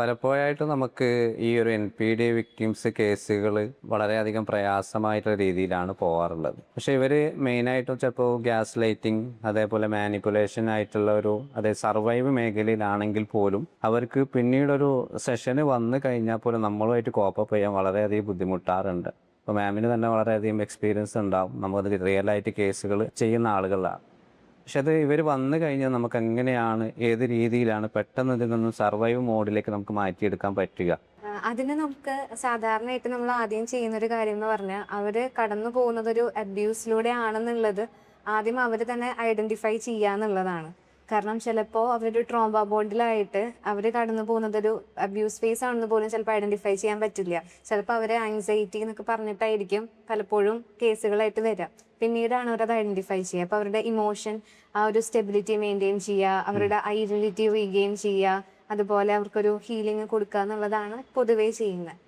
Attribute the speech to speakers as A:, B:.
A: പലപ്പോഴായിട്ട് നമുക്ക് ഈ ഒരു NPD വിക്ടിംസ് കേസുകൾ വളരെയധികം പ്രയാസമായിട്ടുള്ള രീതിയിലാണ് പോകാറുള്ളത്. പക്ഷേ ഇവർ മെയിനായിട്ടും ചിലപ്പോൾ ഗ്യാസ് ലൈറ്റിംഗ്, അതേപോലെ മാനിപ്പുലേഷൻ ആയിട്ടുള്ള സർവൈവ് മേഖലയിലാണെങ്കിൽ പോലും അവർക്ക് പിന്നീടൊരു സെഷന് വന്നു കഴിഞ്ഞാൽ പോലും നമ്മളുമായിട്ട് കോപ്പപ്പ് ചെയ്യാൻ വളരെയധികം ബുദ്ധിമുട്ടാറുണ്ട്. അപ്പോൾ മാമിന് തന്നെ വളരെയധികം എക്സ്പീരിയൻസ് ഉണ്ടാവും, നമ്മളത് റിയലായിട്ട് കേസുകൾ ചെയ്യുന്ന ആളുകളാണ്. പക്ഷെ അത് ഇവർ വന്നു കഴിഞ്ഞാൽ നമുക്ക് എങ്ങനെയാണ്, ഏത് രീതിയിലാണ് പെട്ടെന്ന് ഇതിൽ നിന്നും സർവൈവ് മോഡിലേക്ക് നമുക്ക് മാറ്റിയെടുക്കാൻ പറ്റുക?
B: അതിന് നമുക്ക് സാധാരണയായിട്ട് നമ്മൾ ആദ്യം ചെയ്യുന്നൊരു കാര്യം എന്ന് പറഞ്ഞാൽ അവർ കടന്നു പോകുന്നത് ഒരു അബ്യൂസിലൂടെ ആണെന്നുള്ളത് ആദ്യം അവർ തന്നെ ഐഡൻറ്റിഫൈ ചെയ്യുക എന്നുള്ളതാണ്. കാരണം ചിലപ്പോൾ അവരൊരു ട്രോമ ബോണ്ടിലായിട്ട് അവർ കടന്നു പോകുന്നതൊരു അബ്യൂസ് ഫേസ് ആണെന്ന് പോലും ചിലപ്പോൾ ഐഡൻറ്റിഫൈ ചെയ്യാൻ പറ്റില്ല. ചിലപ്പോൾ അവർ ആങ്സൈറ്റി എന്നൊക്കെ പറഞ്ഞിട്ടായിരിക്കും പലപ്പോഴും കേസുകളായിട്ട് വരിക. പിന്നീടാണ് അവരത് ഐഡൻറ്റിഫൈ ചെയ്യുക. അപ്പോൾ അവരുടെ ഇമോഷൻ, ആ ഒരു സ്റ്റെബിലിറ്റി മെയിൻറ്റെയിൻ ചെയ്യുക, അവരുടെ ഐഡൻറ്റിറ്റി റീഗെയിൻ ചെയ്യുക, അതുപോലെ അവർക്കൊരു ഹീലിംഗ് കൊടുക്കുക എന്നുള്ളതാണ് പൊതുവേ ചെയ്യുന്നത്.